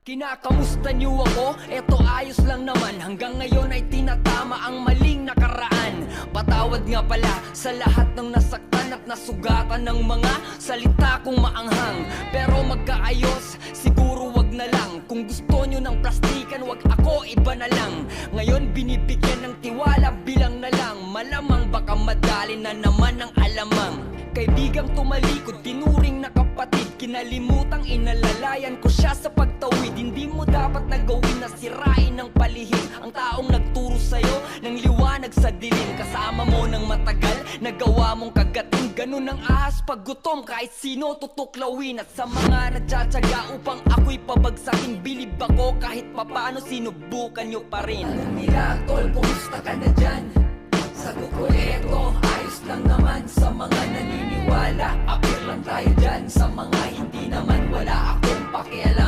Kinakamusta niyo ako? Eto ayos lang naman. Hanggang ngayon ay tinatama ang maling nakaraan. Patawad nga pala sa lahat ng nasaktan at nasugatan ng mga salita kong maanghang. Pero magkaayos, siguro wag na lang. Kung gusto nyo ng plastikan, wag ako, iba na lang. Ngayon binibigyan ng tiwala, bilang na lang. Malamang baka madali na naman ang alamang. Kaibigang tumalikod, tinuring na kapatid. Kinalimutang inalalayan ko siya sa pagtawid. Hindi mo dapat nagawin na sirain ng palihim ang taong nagturo sa'yo ng liwanag sa dilim. Kasama mo ng matagal, nagawa mong kagating. Ganun ang ahas pag gutom, kahit sino tutuklawin. At sa mga nagtsatsaga upang ako'y pabagsakin, bilib ako kahit papano, sinubukan nyo pa rin. Alam nila, tol, kumusta ka na dyan? Sagot ko eto, ayos lang naman. Sa mga naniniwala, apir lang tayo dyan. Sa mga hindi naman, wala akong pakialam.